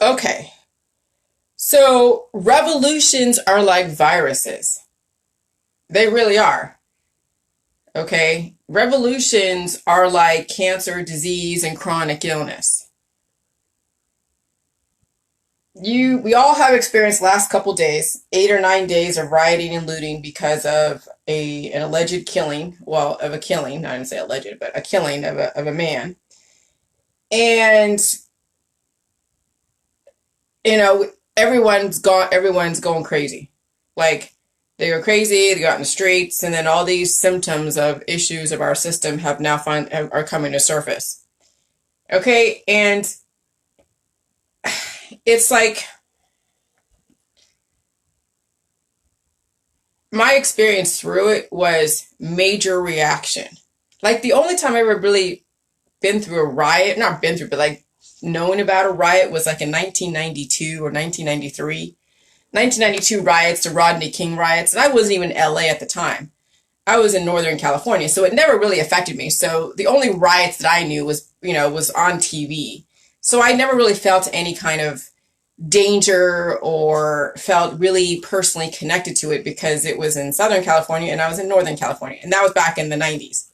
Okay. So revolutions are like viruses. They really are. Okay. Revolutions are like cancer, disease, and chronic illness. We all have experienced last couple days, 8 or 9 days of rioting and looting because of an alleged killing, well, of a killing, I didn't say alleged, but a killing of a man. And everyone's going crazy. Like, they go crazy, they go out in the streets, and then all these symptoms of issues of our system are coming to surface. Okay, and it's like my experience through it was major reaction. Like, the only time I ever really been through a riot, not been through, but like known about a riot was like in 1992 or 1993. 1992 riots, the Rodney King riots, and I wasn't even in LA at the time. I was in Northern California, so it never really affected me. So the only riots that I knew was on TV. So I never really felt any kind of danger or felt really personally connected to it because it was in Southern California and I was in Northern California, and that was back in the 90s.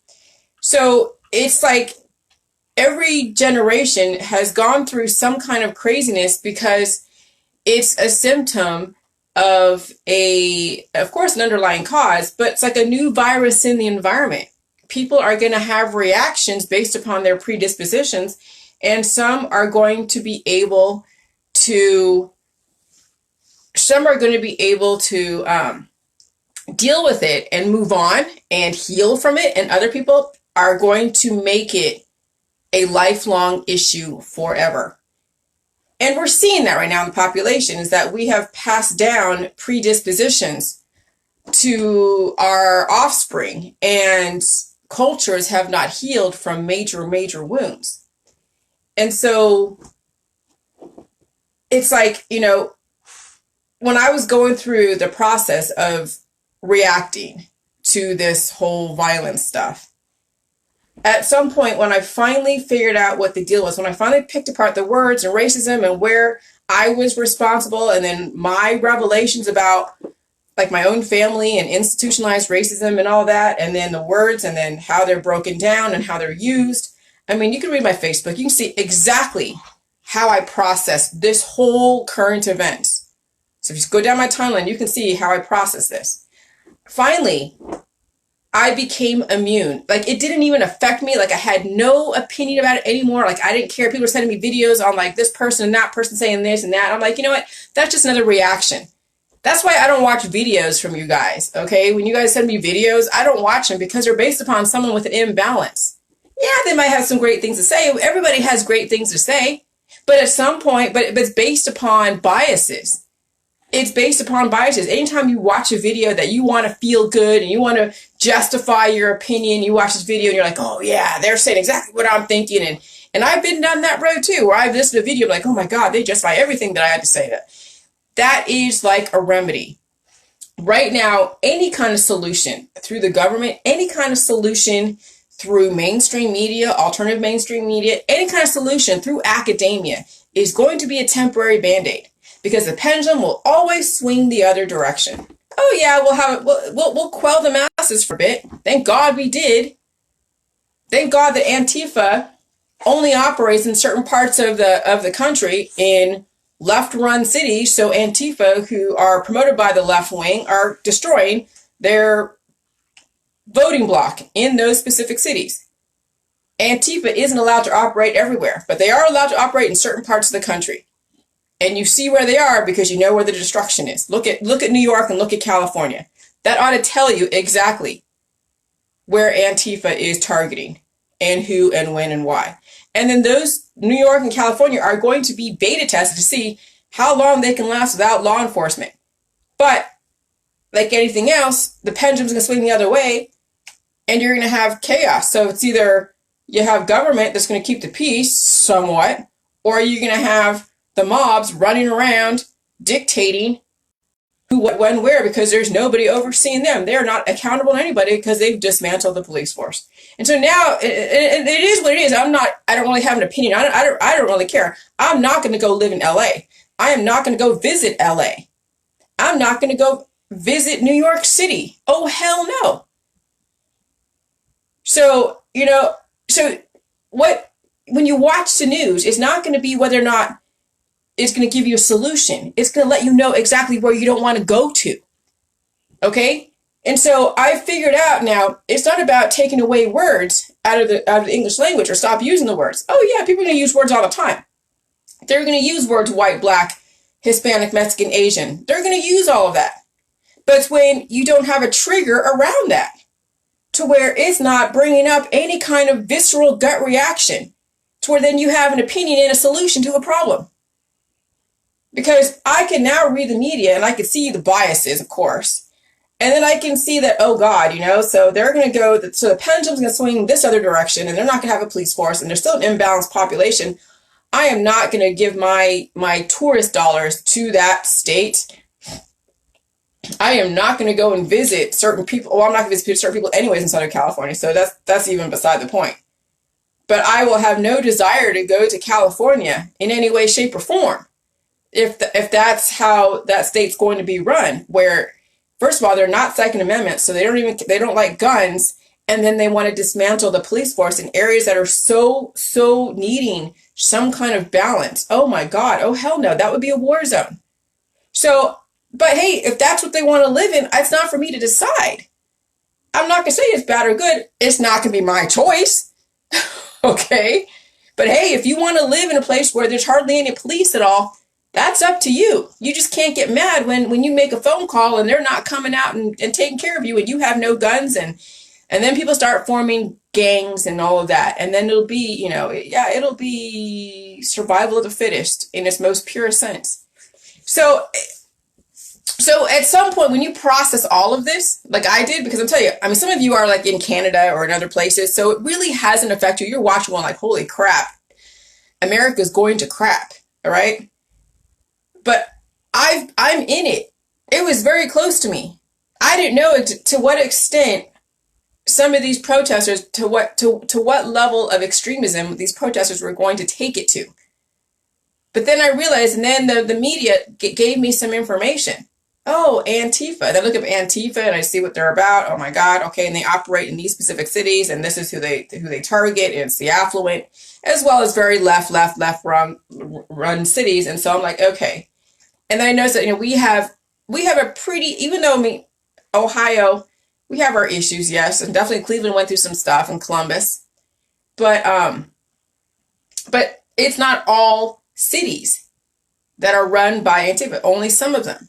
So it's like every generation has gone through some kind of craziness because it's a symptom of course, an underlying cause, but it's like a new virus in the environment. People are going to have reactions based upon their predispositions, and to, some are going to be able to deal with it and move on and heal from it, and other people are going to make it a lifelong issue forever. And we're seeing that right now in the population, is that we have passed down predispositions to our offspring, and cultures have not healed from major, major wounds. And so it's like, when I was going through the process of reacting to this whole violence stuff, at some point when I finally figured out what the deal was, when I finally picked apart the words and racism and where I was responsible, and then my revelations about like my own family and institutionalized racism and all that, and then the words and then how they're broken down and how they're used. I mean, you can read my Facebook. You can see exactly how I process this whole current event. So if you just go down my timeline, you can see how I process this. Finally, I became immune. Like, it didn't even affect me. Like, I had no opinion about it anymore. Like, I didn't care. People were sending me videos on like this person and that person saying this and that. I'm like, you know what? That's just another reaction. That's why I don't watch videos from you guys, okay? When you guys send me videos, I don't watch them because they're based upon someone with an imbalance. Yeah, they might have some great things to say. Everybody has great things to say. But at some point, but it's based upon biases. It's based upon biases. Anytime you watch a video that you want to feel good and you want to justify your opinion, you watch this video and you're like, oh yeah, they're saying exactly what I'm thinking. And I've been down that road too, where I've listened to a video like, oh my God, they justify everything that I had to say. That is like a remedy. Right now, any kind of solution through the government, any kind of solution through mainstream media, alternative mainstream media, any kind of solution through academia is going to be a temporary band-aid, because the pendulum will always swing the other direction. Oh yeah, we'll quell the masses for a bit. Thank God we did. Thank God that Antifa only operates in certain parts of the country in left-run cities. So Antifa, who are promoted by the left wing, are destroying their voting block in those specific cities. Antifa isn't allowed to operate everywhere, but they are allowed to operate in certain parts of the country. And you see where they are because you know where the destruction is. Look at New York and look at California. That ought to tell you exactly where Antifa is targeting and who and when and why. And then those New York and California are going to be beta tested to see how long they can last without law enforcement. But like anything else, the pendulum's going to swing the other way and you're going to have chaos. So it's either you have government that's going to keep the peace somewhat, or you're going to have the mobs running around dictating who, what, when, where, because there's nobody overseeing them. They're not accountable to anybody because they've dismantled the police force. And so now it is what it is. I don't really have an opinion. I don't really care. I'm not going to go live in LA. I am not going to go visit LA. I'm not going to go visit New York City. Oh, hell no. So, so when you watch the news, it's not going to be whether or not it's going to give you a solution. It's going to let you know exactly where you don't want to go to. Okay? And so I figured out now, it's not about taking away words out of the English language or stop using the words. Oh yeah, people are going to use words all the time. They're going to use words white, black, Hispanic, Mexican, Asian. They're going to use all of that. But it's when you don't have a trigger around that to where it's not bringing up any kind of visceral gut reaction to where then you have an opinion and a solution to a problem. Because I can now read the media and I can see the biases, of course. And then I can see that, oh God, so they're going to go, so the pendulum's going to swing this other direction and they're not going to have a police force and there's still an imbalanced population. I am not going to give my tourist dollars to that state. I am not going to go and visit certain people. Well, I'm not going to visit certain people anyways in Southern California. So that's even beside the point. But I will have no desire to go to California in any way, shape, or form. If that's how that state's going to be run, where first of all, they're not Second Amendment, so they don't like guns, and then they want to dismantle the police force in areas that are so needing some kind of balance. Oh my God, oh hell no, that would be a war zone. So, but hey, if that's what they want to live in, it's not for me to decide. I'm not going to say it's bad or good. It's not going to be my choice. Okay? But hey, if you want to live in a place where there's hardly any police at all, that's up to you. You just can't get mad when you make a phone call and they're not coming out and taking care of you and you have no guns and then people start forming gangs and all of that. And then it'll be, it'll be survival of the fittest in its most pure sense. So at some point when you process all of this, like I did, because I'll tell you, I mean, some of you are like in Canada or in other places, so it really hasn't affected you. You're watching one like, holy crap, America's going to crap, all right? But I'm in it. It was very close to me. I didn't know to what extent some of these protesters, to what level of extremism these protesters were going to take it to. But then I realized, and then the media gave me some information. Oh, Antifa. Then I look up Antifa and I see what they're about. Oh my God. Okay. And they operate in these specific cities and this is who they target. And it's the affluent as well as very left run cities. And so I'm like, okay. And then I noticed that, we have a pretty, even though, Ohio, we have our issues, yes. And definitely Cleveland went through some stuff and Columbus, but it's not all cities that are run by Antifa, only some of them.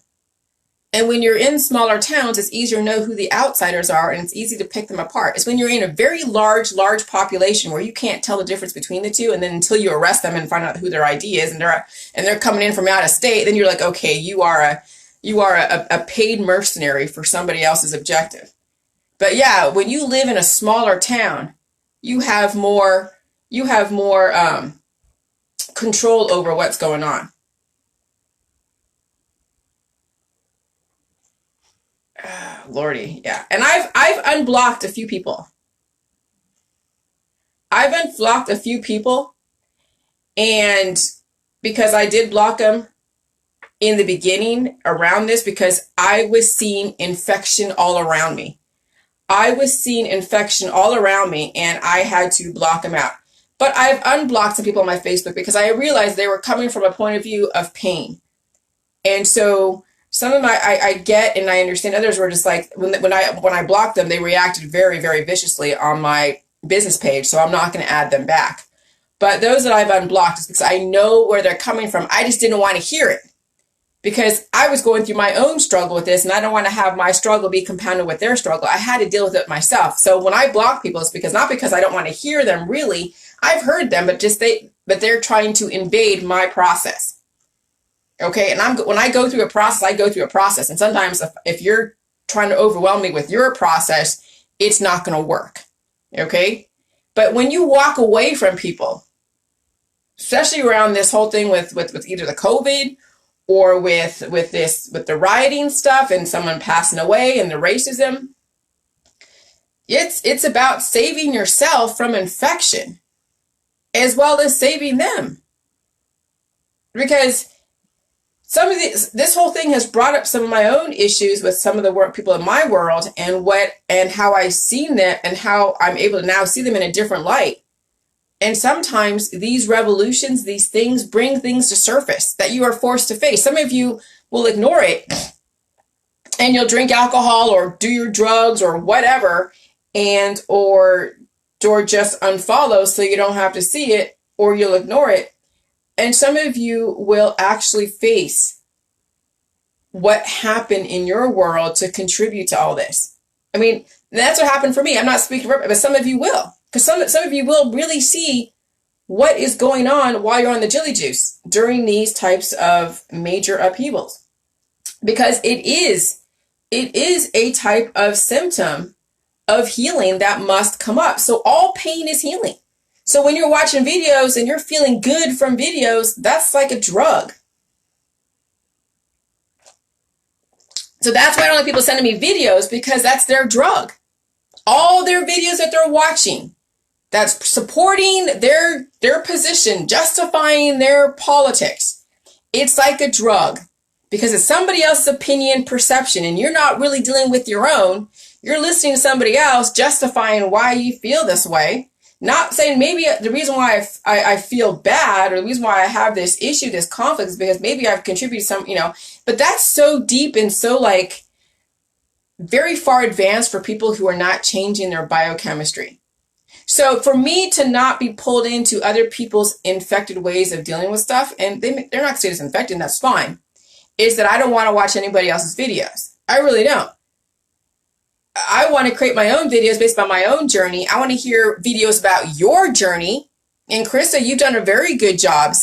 And when you're in smaller towns, it's easier to know who the outsiders are and it's easy to pick them apart. It's when you're in a very large population where you can't tell the difference between the two. And then until you arrest them and find out who their ID is and they're coming in from out of state, then you're like, okay, you are a paid mercenary for somebody else's objective. But yeah, when you live in a smaller town, you have more control over what's going on. Lordy, yeah. And I've unblocked a few people. And because I did block them in the beginning around this, because I was seeing infection all around me. And I had to block them out. But I've unblocked some people on my Facebook because I realized they were coming from a point of view of pain. And so some of my, I get and I understand. Others were just like, when I blocked them, they reacted very, very viciously on my business page. So I'm not going to add them back. But those that I've unblocked is because I know where they're coming from. I just didn't want to hear it because I was going through my own struggle with this and I don't want to have my struggle be compounded with their struggle. I had to deal with it myself. So when I block people, it's because not because I don't want to hear them really. I've heard them, but they're trying to invade my process. Okay, and when I go through a process, and sometimes if you're trying to overwhelm me with your process, it's not going to work. Okay, but when you walk away from people, especially around this whole thing with either the COVID or with the rioting stuff and someone passing away and the racism. It's about saving yourself from infection as well as saving them. Because some of this whole thing has brought up some of my own issues with some of the people in my world, and how I've seen that and how I'm able to now see them in a different light. And sometimes these revolutions, these things bring things to surface that you are forced to face. Some of you will ignore it and you'll drink alcohol or do your drugs or whatever, and or just unfollow so you don't have to see it, or you'll ignore it. And some of you will actually face what happened in your world to contribute to all this. I mean, that's what happened for me. I'm not speaking for, but some of you will. Because some of you will really see what is going on while you're on the jelly juice during these types of major upheavals. Because it is a type of symptom of healing that must come up. So all pain is healing. So when you're watching videos and you're feeling good from videos, that's like a drug. So that's why I don't like people sending me videos, because that's their drug. All their videos that they're watching, that's supporting their position, justifying their politics. It's like a drug, because it's somebody else's opinion, perception, and you're not really dealing with your own. You're listening to somebody else justifying why you feel this way. Not saying maybe the reason why I feel bad, or the reason why I have this issue, this conflict, is because maybe I've contributed some, but that's so deep and so like very far advanced for people who are not changing their biochemistry. So for me to not be pulled into other people's infected ways of dealing with stuff, and they're not going to say it's infected, that's fine, is that I don't want to watch anybody else's videos. I really don't. I want to create my own videos based on my own journey. I want to hear videos about your journey. And Krista, you've done a very good job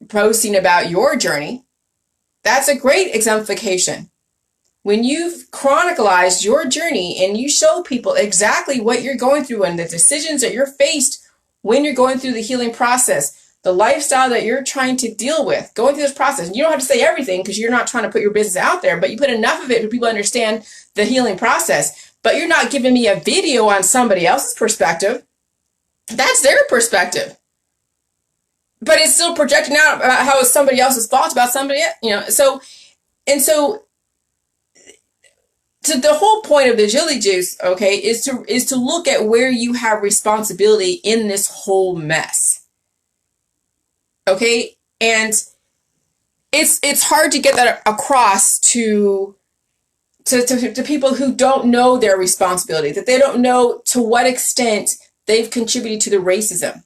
posting about your journey. That's a great exemplification. When you've chronicalized your journey and you show people exactly what you're going through and the decisions that you're faced when you're going through the healing process, the lifestyle that you're trying to deal with, going through this process. You don't have to say everything because you're not trying to put your business out there, but you put enough of it for people to understand the healing process. But you're not giving me a video on somebody else's perspective. That's their perspective. But it's still projecting out about how somebody else's thoughts about somebody else, So the whole point of the jelly juice, okay, is to look at where you have responsibility in this whole mess. Okay, and it's hard to get that across to people who don't know their responsibility, that they don't know to what extent they've contributed to the racism,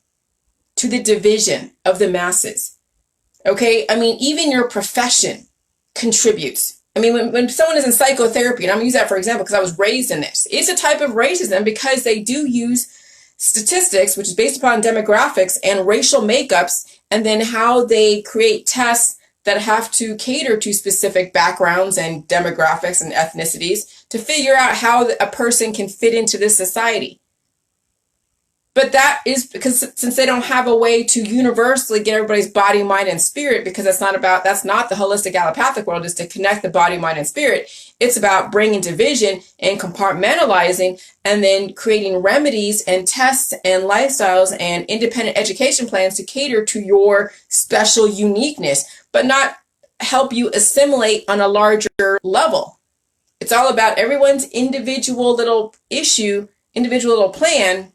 to the division of the masses. Okay, I mean, even your profession contributes. I mean, when someone is in psychotherapy, and I'm going to use that for example because I was raised in this, it's a type of racism because they do use statistics, which is based upon demographics and racial makeups, and then how they create tests that have to cater to specific backgrounds and demographics and ethnicities to figure out how a person can fit into this society. But that is because since they don't have a way to universally get everybody's body, mind, and spirit, because that's not the holistic allopathic world, is to connect the body, mind, and spirit. It's about bringing division and compartmentalizing and then creating remedies and tests and lifestyles and independent education plans to cater to your special uniqueness, but not help you assimilate on a larger level. It's all about everyone's individual little issue, individual little plan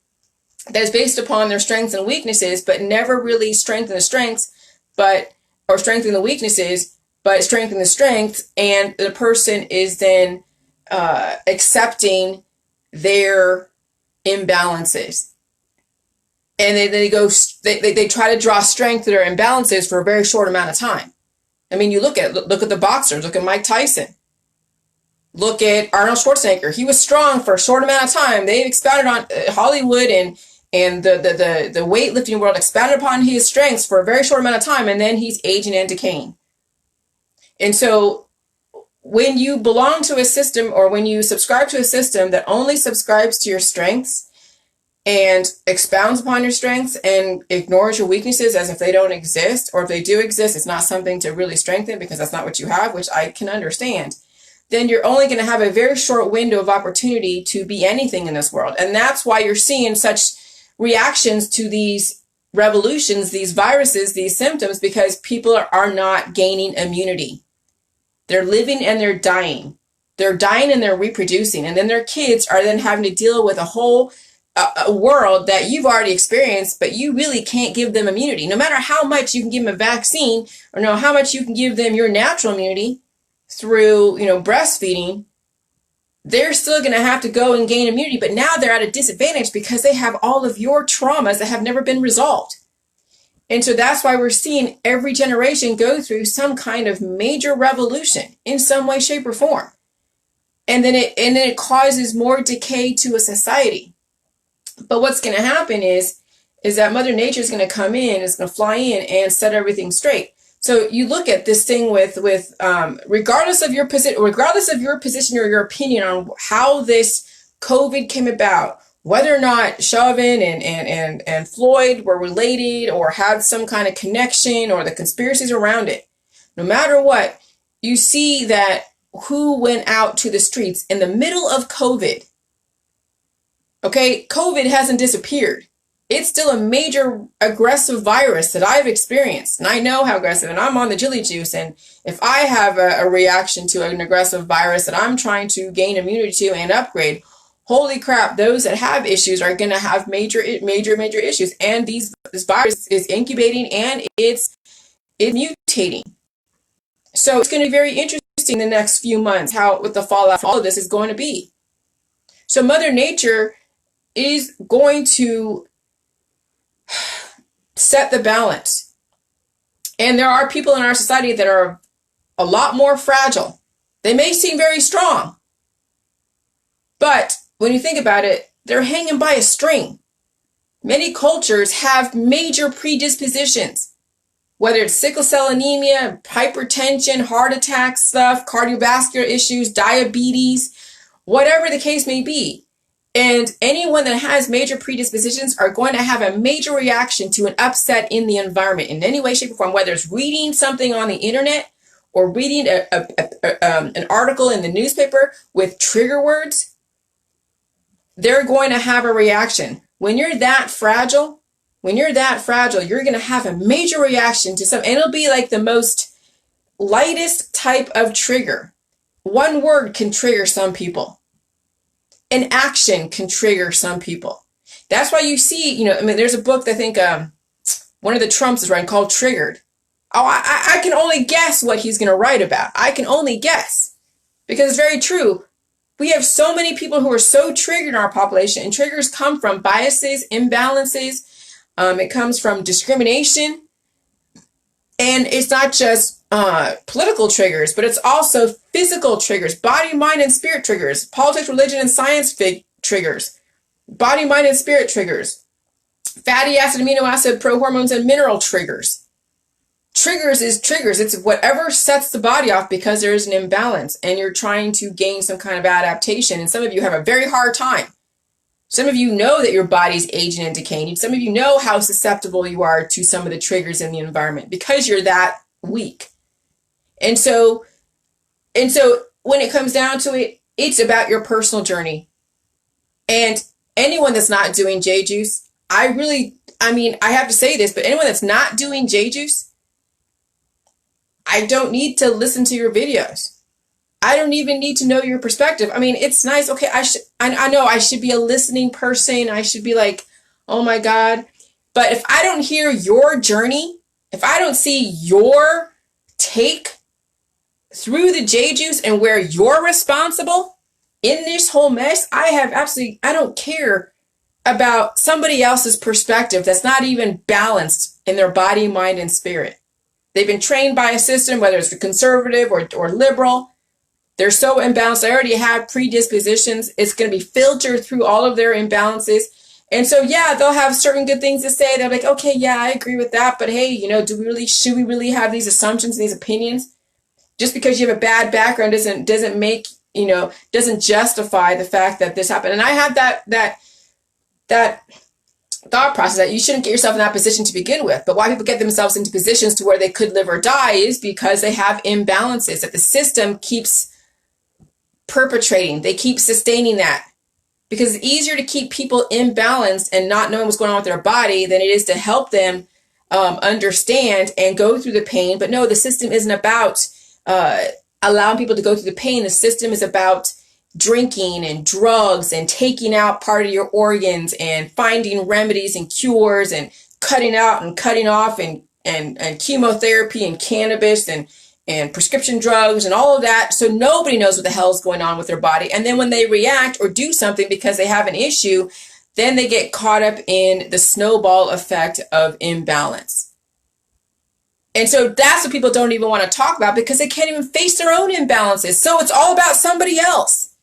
that is based upon their strengths and weaknesses, but never really strengthen the strengths, or strengthen the weaknesses, but strengthen the strengths, and the person is then accepting their imbalances. And they try to draw strength to their imbalances for a very short amount of time. I mean, you look at the boxers, look at Mike Tyson. Look at Arnold Schwarzenegger. He was strong for a short amount of time. They expounded on Hollywood and the weightlifting world expounded upon his strengths for a very short amount of time, and then he's aging and decaying. And so when you belong to a system, or when you subscribe to a system that only subscribes to your strengths and expounds upon your strengths and ignores your weaknesses as if they don't exist, or if they do exist, it's not something to really strengthen because that's not what you have, which I can understand, then you're only going to have a very short window of opportunity to be anything in this world. And that's why you're seeing such reactions to these revolutions, these viruses, these symptoms, because people are not gaining immunity. They're living and they're dying. They're dying and they're reproducing. And then their kids are then having to deal with a whole a world that you've already experienced, but you really can't give them immunity. No matter how much you can give them a vaccine, or know how much you can give them your natural immunity through, breastfeeding, they're still going to have to go and gain immunity. But now they're at a disadvantage because they have all of your traumas that have never been resolved. And so that's why we're seeing every generation go through some kind of major revolution in some way, shape, or form. And then it causes more decay to a society. But what's going to happen is that Mother Nature is going to come in, is going to fly in and set everything straight. So you look at this thing with regardless of your position or your opinion on how this COVID came about, whether or not Chauvin and Floyd were related or had some kind of connection, or the conspiracies around it, no matter what, you see that who went out to the streets in the middle of COVID. Okay, COVID hasn't disappeared. It's still a major aggressive virus that I've experienced. And I know how aggressive, and I'm on the jelly juice. And if I have a reaction to an aggressive virus that I'm trying to gain immunity to and upgrade, holy crap, those that have issues are going to have major issues. And this virus is incubating and it's mutating. So it's going to be very interesting in the next few months what the fallout from all of this is going to be. So Mother Nature is going to set the balance. And there are people in our society that are a lot more fragile. They may seem very strong, but when you think about it, they're hanging by a string. Many cultures have major predispositions, whether it's sickle cell anemia, hypertension, heart attack stuff, cardiovascular issues, diabetes, whatever the case may be. And anyone that has major predispositions are going to have a major reaction to an upset in the environment in any way, shape, or form, whether it's reading something on the internet or reading an article in the newspaper with trigger words. They're going to have a reaction. When you're that fragile, you're going to have a major reaction to something. And it'll be like the most lightest type of trigger. One word can trigger some people. An action can trigger some people. That's why you see, there's a book that I think one of the Trumps is writing called Triggered. Oh, I can only guess what he's going to write about. I can only guess. Because it's very true. We have so many people who are so triggered in our population, and triggers come from biases, imbalances. It comes from discrimination. And it's not just political triggers, but it's also physical triggers, body, mind, and spirit triggers, politics, religion, and science triggers, body, mind, and spirit triggers, fatty acid, amino acid, prohormones, and mineral triggers. Triggers is triggers. It's whatever sets the body off because there is an imbalance and you're trying to gain some kind of adaptation. And some of you have a very hard time. Some of you know that your body's aging and decaying. Some of you know how susceptible you are to some of the triggers in the environment because you're that weak. And so when it comes down to it, it's about your personal journey. And anyone that's not doing J-Juice, I have to say this, but anyone that's not doing J-Juice, I don't need to listen to your videos. I don't even need to know your perspective. It's nice. Okay, I know I should be a listening person. I should be like, oh my God. But if I don't hear your journey, if I don't see your take through the J-Juice and where you're responsible in this whole mess, I don't care about somebody else's perspective that's not even balanced in their body, mind, and spirit. They've been trained by a system, whether it's conservative or liberal. They're so imbalanced. They already have predispositions. It's going to be filtered through all of their imbalances. And so, yeah, they'll have certain good things to say. They're like, okay, yeah, I agree with that. But hey, should we really have these assumptions and these opinions? Just because you have a bad background doesn't justify the fact that this happened. And I have that that thought process that you shouldn't get yourself in that position to begin with. But why people get themselves into positions to where they could live or die is because they have imbalances that the system keeps perpetrating. They keep sustaining that. Because it's easier to keep people imbalanced and not knowing what's going on with their body than it is to help them understand and go through the pain. But no, the system isn't about allowing people to go through the pain. The system is about drinking and drugs and taking out part of your organs and finding remedies and cures and cutting out and cutting off and chemotherapy and cannabis and prescription drugs and all of that. So nobody knows what the hell is going on with their body. And then when they react or do something because they have an issue, then they get caught up in the snowball effect of imbalance. And so that's what people don't even want to talk about because they can't even face their own imbalances. So it's all about somebody else.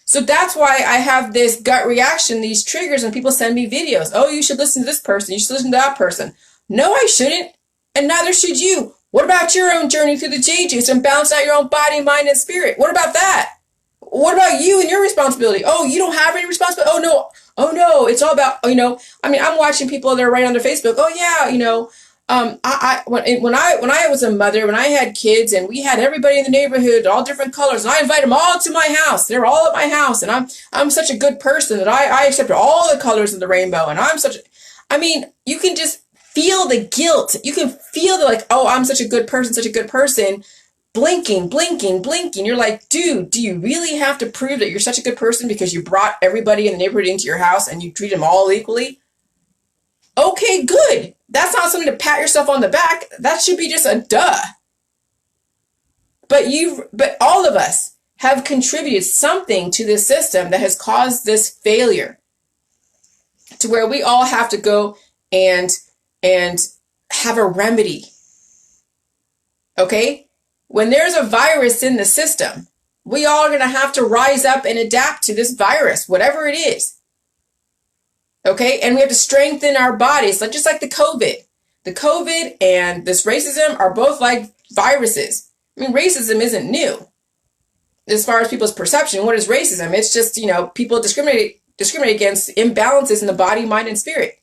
So that's why I have this gut reaction, these triggers, when people send me videos. Oh, you should listen to this person. You should listen to that person. No, I shouldn't. And neither should you. What about your own journey through the J juice and balancing out your own body, mind, and spirit? What about that? What about you and your responsibility? Oh, you don't have any responsibility? Oh no, it's all about, I mean, I'm watching people that are right on their Facebook. Oh yeah, when I was a mother, when I had kids and we had everybody in the neighborhood, all different colors, and I invite them all to my house. They're all at my house, and I'm such a good person that I accept all the colors of the rainbow, and you can just feel the guilt. You can feel oh, I'm such a good person, blinking. You're like, dude, do you really have to prove that you're such a good person because you brought everybody in the neighborhood into your house and you treat them all equally? Okay, good. That's not something to pat yourself on the back. That should be just a duh. But all of us have contributed something to this system that has caused this failure to where we all have to go and have a remedy. Okay? When there's a virus in the system, we all are going to have to rise up and adapt to this virus, whatever it is. Okay? And we have to strengthen our bodies, just like the COVID. The COVID and this racism are both like viruses. I mean, racism isn't new. As far as people's perception, what is racism? It's just, people discriminate against imbalances in the body, mind, and spirit.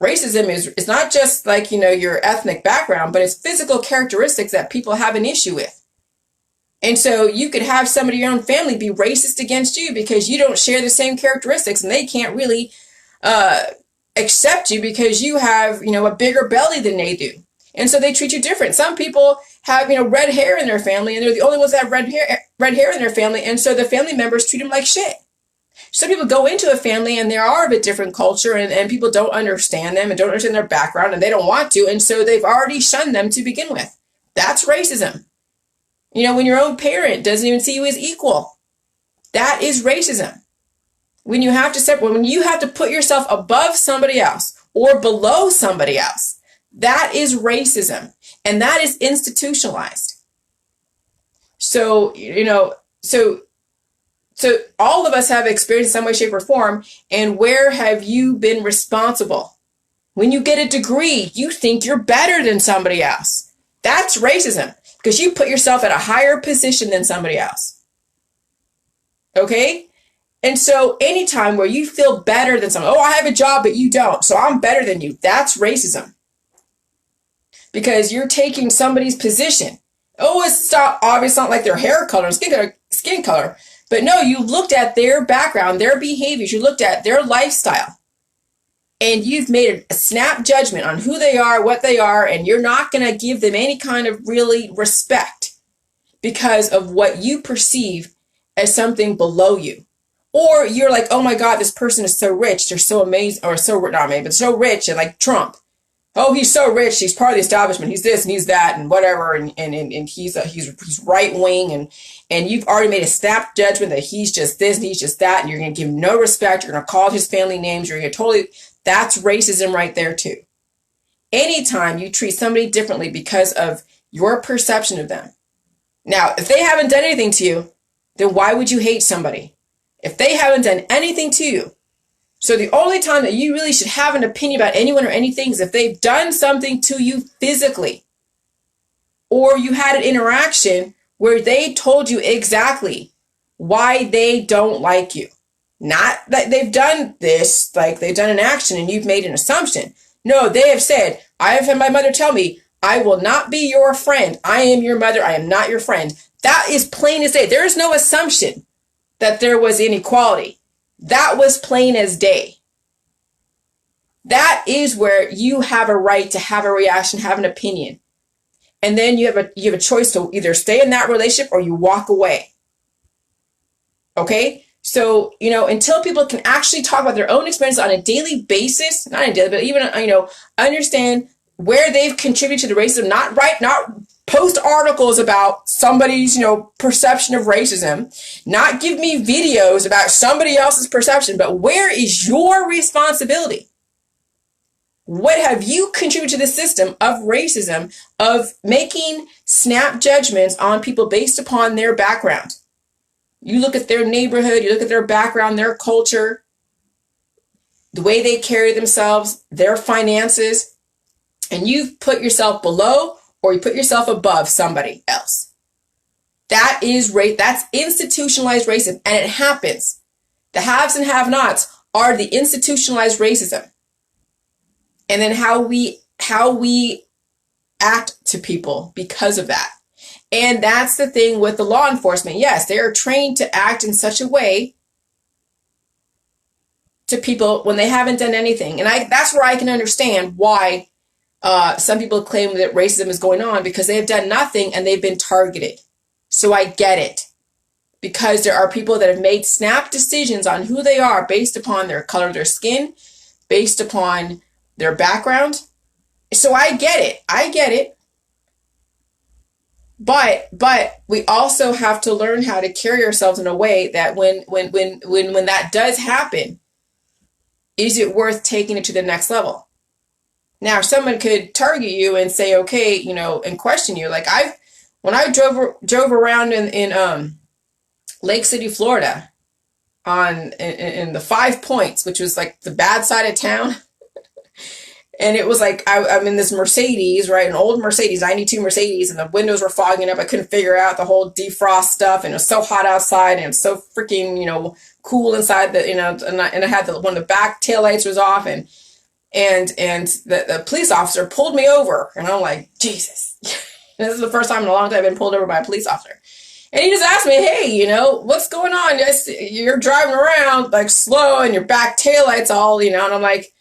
Racism is not just your ethnic background, but it's physical characteristics that people have an issue with. And so you could have somebody in your own family be racist against you because you don't share the same characteristics, and they can't really accept you because you have, a bigger belly than they do. And so they treat you different. Some people have, red hair in their family, and they're the only ones that have red hair in their family. And so the family members treat them like shit. Some people go into a family and they are of a different culture, and people don't understand them and don't understand their background, and they don't want to. And so they've already shunned them to begin with. That's racism. When your own parent doesn't even see you as equal, that is racism. When you have to separate, when you have to put yourself above somebody else or below somebody else, that is racism, and that is institutionalized. So, so all of us have experience in some way, shape, or form, and where have you been responsible? When you get a degree, you think you're better than somebody else. That's racism, because you put yourself at a higher position than somebody else. Okay? And so anytime where you feel better than someone, oh, I have a job, but you don't, so I'm better than you, that's racism. Because you're taking somebody's position. Oh, it's not like their hair color, skin color. But no, you looked at their background, their behaviors, you looked at their lifestyle, and you've made a snap judgment on who they are, what they are, and you're not going to give them any kind of really respect because of what you perceive as something below you. Or you're like, oh my God, this person is so rich, they're so amazing, or so, not amazing, but so rich, and like Trump. Oh, he's so rich, he's part of the establishment, he's this and he's that and whatever, and he's right wing, and you've already made a snap judgment that he's just this and he's just that, and you're going to give him no respect, you're going to call his family names, you're going to that's racism right there too. Anytime you treat somebody differently because of your perception of them. Now, if they haven't done anything to you, then why would you hate somebody? If they haven't done anything to you. So the only time that you really should have an opinion about anyone or anything is if they've done something to you physically, or you had an interaction where they told you exactly why they don't like you. Not that they've done this, like they've done an action and you've made an assumption. No, they have said, I have had my mother tell me, I will not be your friend. I am your mother. I am not your friend. That is plain as day. There is no assumption that there was inequality. That was plain as day. That is where you have a right to have a reaction, have an opinion. And then you have a choice to either stay in that relationship or you walk away. Okay? So, until people can actually talk about their own experience on a daily basis, not on a daily, but even, understand where they've contributed to the racism, not post articles about somebody's, perception of racism, not give me videos about somebody else's perception, but where is your responsibility? What have you contributed to the system of racism, of making snap judgments on people based upon their background? You look at their neighborhood, you look at their background, their culture, the way they carry themselves, their finances, and you've put yourself below or you put yourself above somebody else. That's institutionalized racism, and it happens. The haves and have-nots are the institutionalized racism. And then how we act to people because of that. And that's the thing with the law enforcement. Yes, they are trained to act in such a way to people when they haven't done anything. And that's where I can understand why some people claim that racism is going on, because they have done nothing and they've been targeted. So I get it. Because there are people that have made snap decisions on who they are based upon their color of their skin, based upon their background. So I get it. But we also have to learn how to carry ourselves in a way that when that does happen, is it worth taking it to the next level? Now, someone could target you and say, okay, and question you. Like when I drove around in Lake City, Florida, in the 5 Points, which was like the bad side of town. And it was like, I'm in this Mercedes, right? An old Mercedes, 92 Mercedes, and the windows were fogging up. I couldn't figure out the whole defrost stuff, and it was so hot outside, and it was so freaking, cool inside and I had one of the back taillights was off, and the police officer pulled me over, and I'm like, Jesus. This is the first time in a long time I've been pulled over by a police officer. And he just asked me, hey, what's going on? You're driving around like slow and your back taillight's all, and I'm like,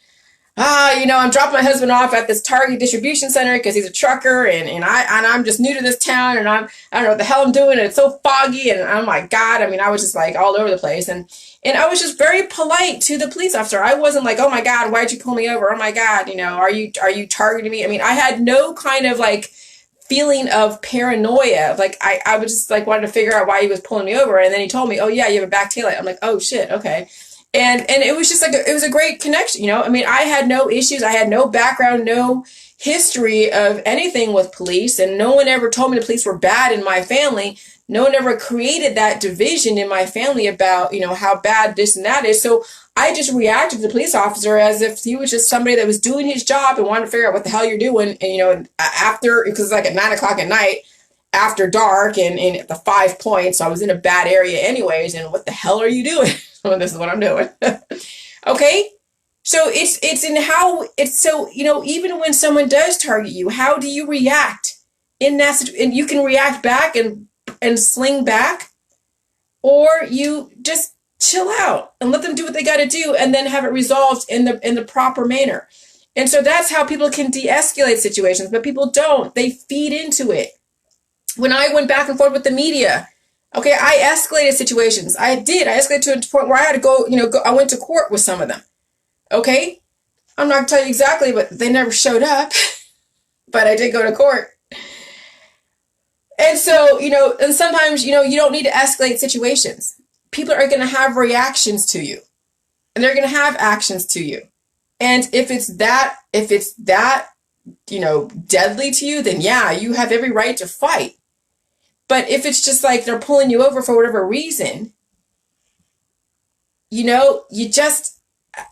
I'm dropping my husband off at this Target distribution center because he's a trucker, and I'm just new to this town, and I don't know what the hell I'm doing, and it's so foggy, and oh my God, I was just like all over the place, and I was just very polite to the police officer. I wasn't like, oh my God, why'd you pull me over? Oh my God, are you targeting me? I had no kind of like feeling of paranoia. Like I was just like wanted to figure out why he was pulling me over, and then he told me, oh yeah, you have a back taillight. I'm like, oh shit, okay. And it was just like, it was a great connection, I had no issues. I had no background, no history of anything with police, and no one ever told me the police were bad in my family. No one ever created that division in my family about, how bad this and that is. So I just reacted to the police officer as if he was just somebody that was doing his job and wanted to figure out what the hell you're doing. And, after, because it's like at 9 o'clock at night, after dark, and at the 5 Points, so I was in a bad area anyways, and what the hell are you doing? Well, this is what I'm doing. Okay? So it's in how it's so, even when someone does target you, how do you react in that situation? And you can react back and sling back, or you just chill out and let them do what they got to do and then have it resolved in the proper manner. And so that's how people can de-escalate situations, but people don't. They feed into it. When I went back and forth with the media, okay, I escalated situations. I escalated to a point where I had to go, I went to court with some of them. Okay? I'm not going to tell you exactly, but they never showed up. But I did go to court. And so, and sometimes, you don't need to escalate situations. People are going to have reactions to you. And they're going to have actions to you. And if it's that, deadly to you, then yeah, you have every right to fight. But if it's just like they're pulling you over for whatever reason, you just,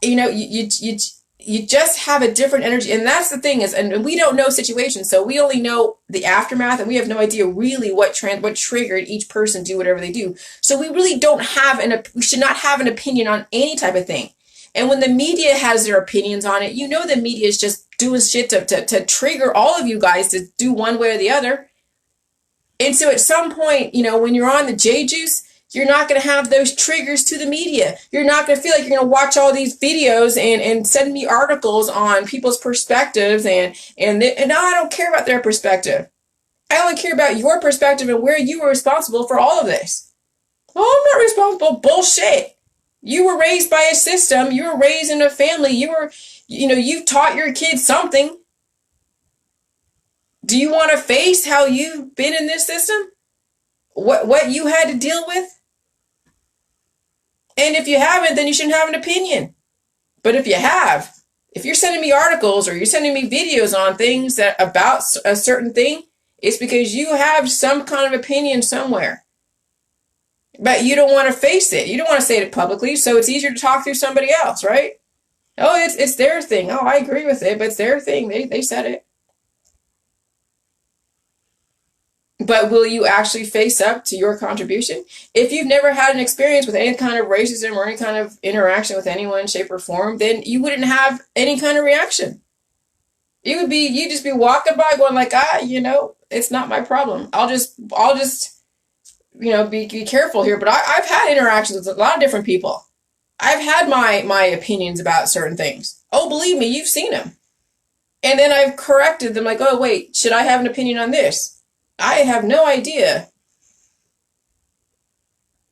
you you just have a different energy. And that's the thing is, and we don't know situations, so we only know the aftermath, and we have no idea really what triggered each person do whatever they do. So we really don't have we should not have an opinion on any type of thing. And when the media has their opinions on it, you know the media is just doing shit to trigger all of you guys to do one way or the other. And so at some point, when you're on the J Juice, you're not going to have those triggers to the media. You're not going to feel like you're going to watch all these videos and send me articles on people's perspectives and no, I don't care about their perspective. I only care about your perspective and where you were responsible for all of this. Oh, I'm not responsible. Bullshit. You were raised by a system. You were raised in a family. You've taught your kids something. Do you want to face how you've been in this system? What you had to deal with? And if you haven't, then you shouldn't have an opinion. But if you're sending me articles or you're sending me videos on things about a certain thing, it's because you have some kind of opinion somewhere. But you don't want to face it. You don't want to say it publicly, so it's easier to talk through somebody else, right? Oh, it's their thing. Oh, I agree with it, but it's their thing. They said it. But will you actually face up to your contribution? If you've never had an experience with any kind of racism or any kind of interaction with anyone, shape, or form, then you wouldn't have any kind of reaction. You'd just be walking by going like, it's not my problem. I'll just be careful here. But I've had interactions with a lot of different people. I've had my opinions about certain things. Oh, believe me, you've seen them. And then I've corrected them like, oh, wait, should I have an opinion on this? I have no idea,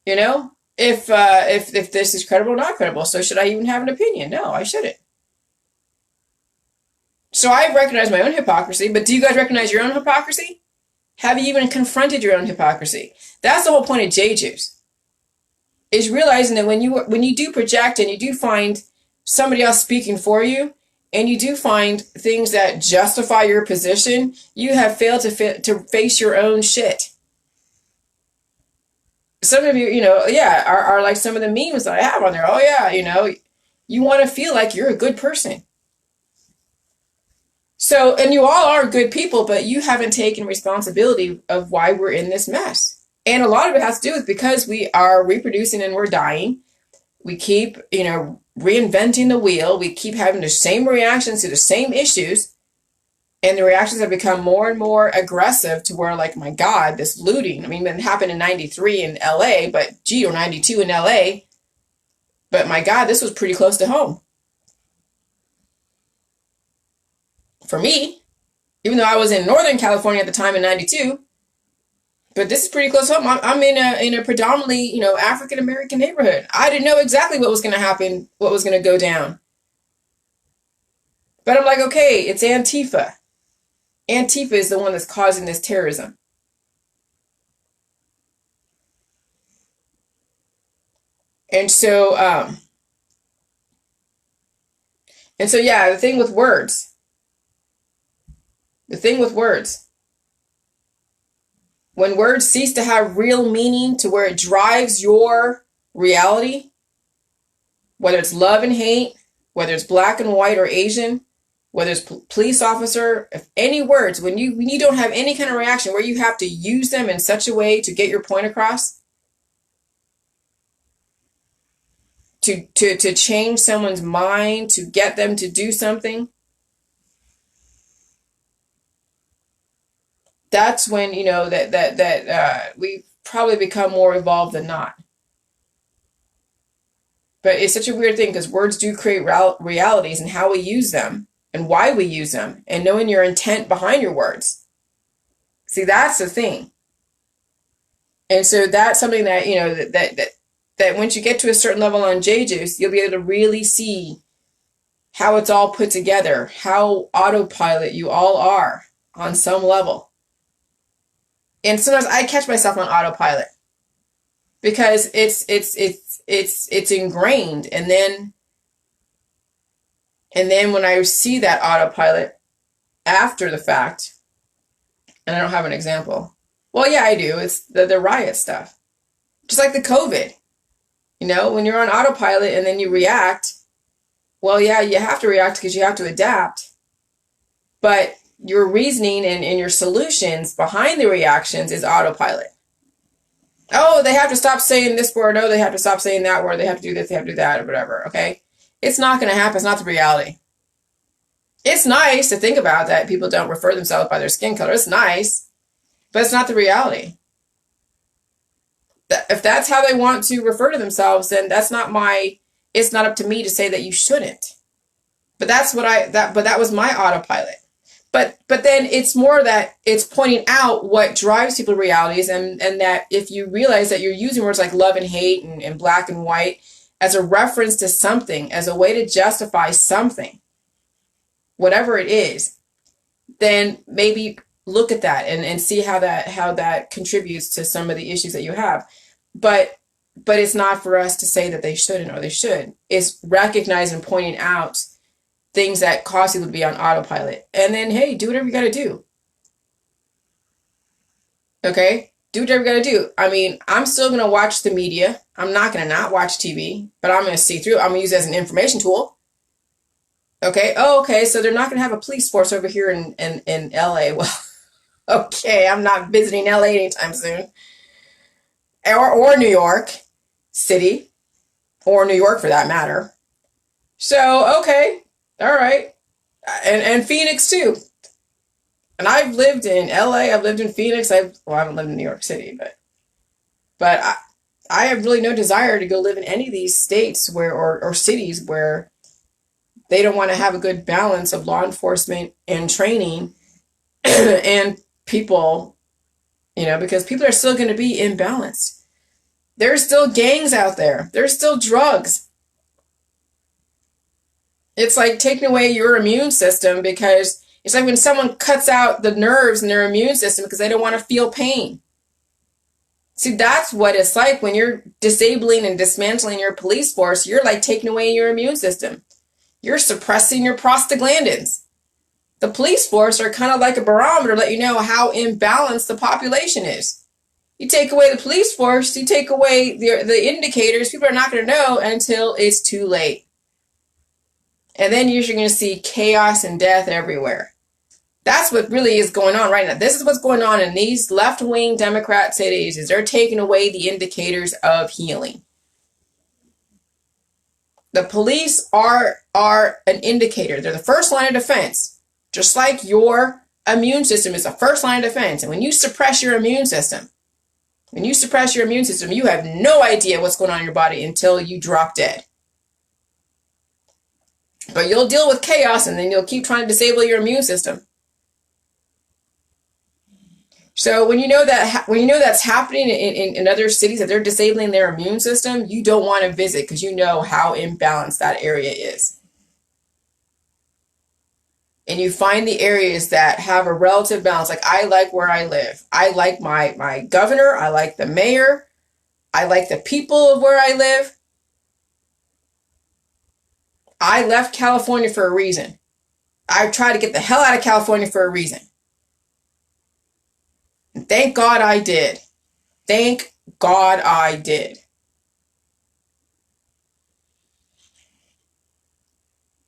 if this is credible or not credible. So should I even have an opinion? No, I shouldn't. So I recognize my own hypocrisy, but do you guys recognize your own hypocrisy? Have you even confronted your own hypocrisy? That's the whole point of J-Juice, is realizing that when you do project and you do find somebody else speaking for you, and you do find things that justify your position, you have failed to face your own shit. Some of you, are like some of the memes that I have on there. Oh, yeah, you want to feel like you're a good person. So, and you all are good people, but you haven't taken responsibility of why we're in this mess. And a lot of it has to do with because we are reproducing and we're dying. We keep, reinventing the wheel. We keep having the same reactions to the same issues. And the reactions have become more and more aggressive to where, like, my God, this looting. I mean, it happened in 93 in LA, or 92 in LA. But my God, this was pretty close to home. For me, even though I was in Northern California at the time in 92. But this is pretty close home. I'm in a predominantly, African American neighborhood. I didn't know exactly what was going to happen, what was going to go down. But I'm like, okay, it's Antifa. Antifa is the one that's causing this terrorism. And so, yeah, the thing with words. When words cease to have real meaning to where it drives your reality, whether it's love and hate, whether it's black and white or Asian, whether it's police officer, if any words, when you don't have any kind of reaction where you have to use them in such a way to get your point across, to change someone's mind, to get them to do something, that's when, that we probably become more evolved than not. But it's such a weird thing because words do create realities and how we use them and why we use them and knowing your intent behind your words. See, that's the thing. And so that's something that, that once you get to a certain level on J-Juice, you'll be able to really see how it's all put together, how autopilot you all are on some level. And sometimes I catch myself on autopilot because it's ingrained. And then when I see that autopilot after the fact, and I don't have an example. Well, yeah, I do. It's the riot stuff. Just like the COVID. When you're on autopilot and then you react, well, yeah, you have to react because you have to adapt, but your reasoning and your solutions behind the reactions is autopilot. Oh, they have to stop saying this word. Oh, they have to stop saying that word. They have to do this, they have to do that, or whatever. Okay. It's not going to happen. It's not the reality. It's nice to think about that people don't refer themselves by their skin color. It's nice, but it's not the reality. If that's how they want to refer to themselves, then it's not up to me to say that you shouldn't. But that was my autopilot. But then it's more that it's pointing out what drives people's realities, and that if you realize that you're using words like love and hate and black and white as a reference to something, as a way to justify something, whatever it is, then maybe look at that and see how that contributes to some of the issues that you have. But it's not for us to say that they shouldn't or they should. It's recognizing and pointing out things that cause people to be on autopilot. And then, hey, do whatever you got to do. Okay? Do whatever you got to do. I mean, I'm still going to watch the media. I'm not going to not watch TV, but I'm going to see through. I'm going to use it as an information tool. Okay? Oh, okay. So they're not going to have a police force over here in LA. Well, okay. I'm not visiting LA anytime soon. Or New York City. Or New York for that matter. So, okay. All right. And Phoenix too. And I've lived in LA, I've lived in Phoenix, I haven't lived in New York City, but I have really no desire to go live in any of these states or cities where they don't want to have a good balance of law enforcement and training and people, because people are still going to be imbalanced. There's still gangs out there. There's still drugs. It's like taking away your immune system, because it's like when someone cuts out the nerves in their immune system because they don't want to feel pain. See, that's what it's like when you're disabling and dismantling your police force. You're like taking away your immune system. You're suppressing your prostaglandins. The police force are kind of like a barometer to let you know how imbalanced the population is. You take away the police force, you take away the indicators, people are not going to know until it's too late. And then you're going to see chaos and death everywhere. That's what really is going on right now. This is what's going on in these left-wing Democrat cities, is they're taking away the indicators of healing. The police are an indicator. They're the first line of defense. Just like your immune system is the first line of defense. And when you suppress your immune system, you have no idea what's going on in your body until you drop dead. But you'll deal with chaos, and then you'll keep trying to disable your immune system. So when you know that's happening in other cities, that they're disabling their immune system, you don't want to visit because you know how imbalanced that area is. And you find the areas that have a relative balance. Like, I like where I live. I like my governor. I like the mayor. I like the people of where I live. I left California for a reason. I tried to get the hell out of California for a reason. And thank God I did. Thank God I did.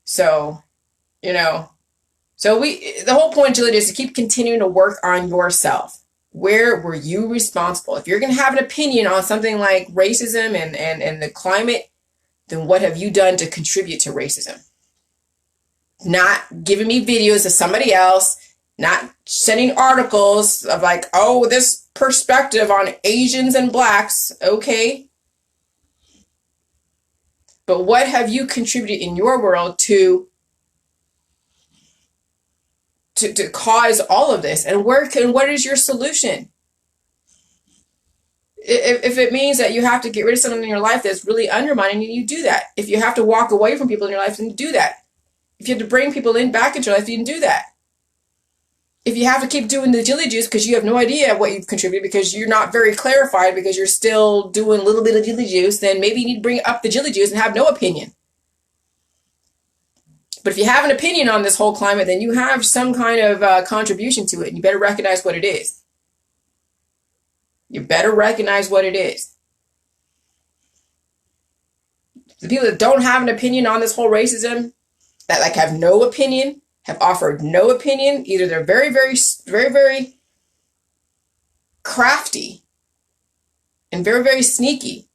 So, the whole point, Juliet, is to keep continuing to work on yourself. Where were you responsible? If you're going to have an opinion on something like racism and the climate, then what have you done to contribute to racism? Not giving me videos of somebody else, not sending articles of like, oh, this perspective on Asians and blacks, okay. But what have you contributed in your world to cause all of this? And what is your solution? If it means that you have to get rid of someone in your life that's really undermining you, you do that. If you have to walk away from people in your life, then you do that. If you have to bring people back into your life, you can do that. If you have to keep doing the jilly juice because you have no idea what you've contributed, because you're not very clarified, because you're still doing a little bit of jilly juice, then maybe you need to bring up the jilly juice and have no opinion. But if you have an opinion on this whole climate, then you have some kind of contribution to it, and you better recognize what it is. You better recognize what it is. The people that don't have an opinion on this whole racism, that like have no opinion, have offered no opinion, either they're very, very, very, very crafty and very, very sneaky,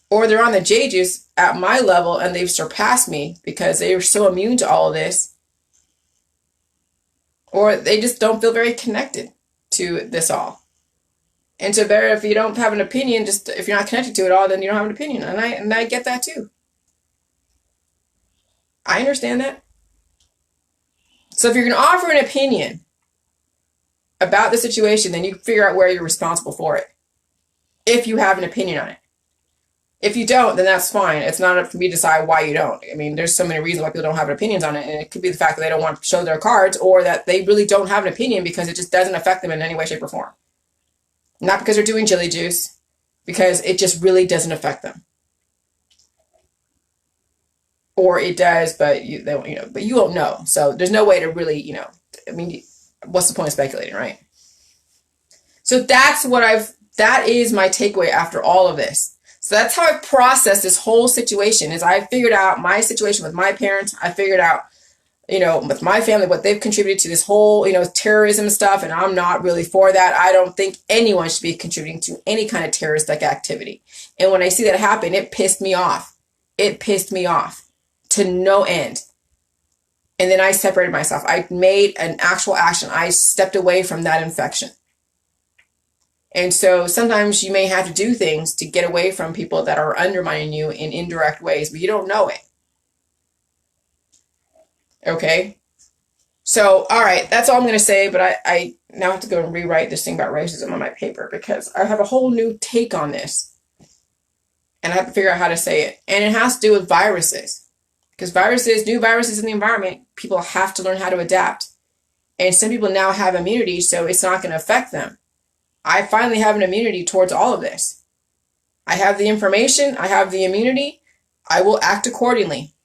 or they're on the J-juice at my level and they've surpassed me because they are so immune to all of this, or they just don't feel very connected to this all. And so better if you don't have an opinion, just if you're not connected to it all, then you don't have an opinion. And I get that too. I understand that. So if you're going to offer an opinion about the situation, then you figure out where you're responsible for it. If you have an opinion on it. If you don't, then that's fine. It's not up for me to decide why you don't. I mean, there's so many reasons why people don't have opinions on it. And it could be the fact that they don't want to show their cards, or that they really don't have an opinion because it just doesn't affect them in any way, shape, or form. Not because they're doing chili juice, because it just really doesn't affect them. Or it does, but but you won't know. So there's no way to really, I mean, what's the point of speculating, right? So that is my takeaway after all of this. So that's how I processed this whole situation. Is I figured out my situation with my parents. I figured out, with my family, what they've contributed to this whole, terrorism stuff. And I'm not really for that. I don't think anyone should be contributing to any kind of terroristic activity. And when I see that happen, it pissed me off. It pissed me off to no end. And then I separated myself. I made an actual action. I stepped away from that infection. And so sometimes you may have to do things to get away from people that are undermining you in indirect ways, but you don't know it. Okay? So, all right, that's all I'm going to say, but I now have to go and rewrite this thing about racism on my paper because I have a whole new take on this. And I have to figure out how to say it. And it has to do with viruses. Because new viruses in the environment, people have to learn how to adapt. And some people now have immunity, so it's not going to affect them. I finally have an immunity towards all of this. I have the information. I have the immunity. I will act accordingly.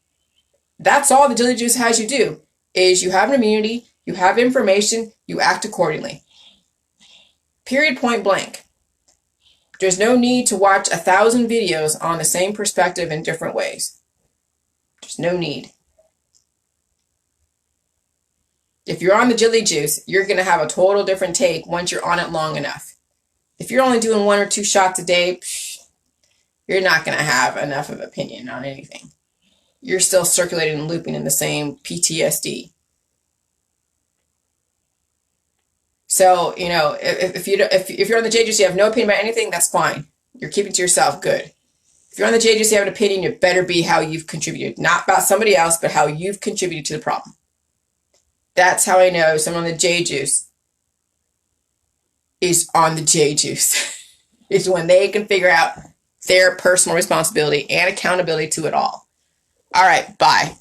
That's all the Dilly Juice has you do, is you have an immunity, you have information, you act accordingly. Period, point blank. There's no need to watch 1,000 videos on the same perspective in different ways. There's no need. If you're on the Dilly Juice, you're going to have a total different take once you're on it long enough. If you're only doing 1 or 2 shots a day, you're not going to have enough of an opinion on anything. You're still circulating and looping in the same PTSD. So, if you're on the J-Juice, you have no opinion about anything, that's fine. You're keeping to yourself, good. If you're on the J-Juice, you have an opinion, it better be how you've contributed. Not about somebody else, but how you've contributed to the problem. That's how I know someone on the J-Juice is on the J-Juice. It's when they can figure out their personal responsibility and accountability to it all. All right, bye.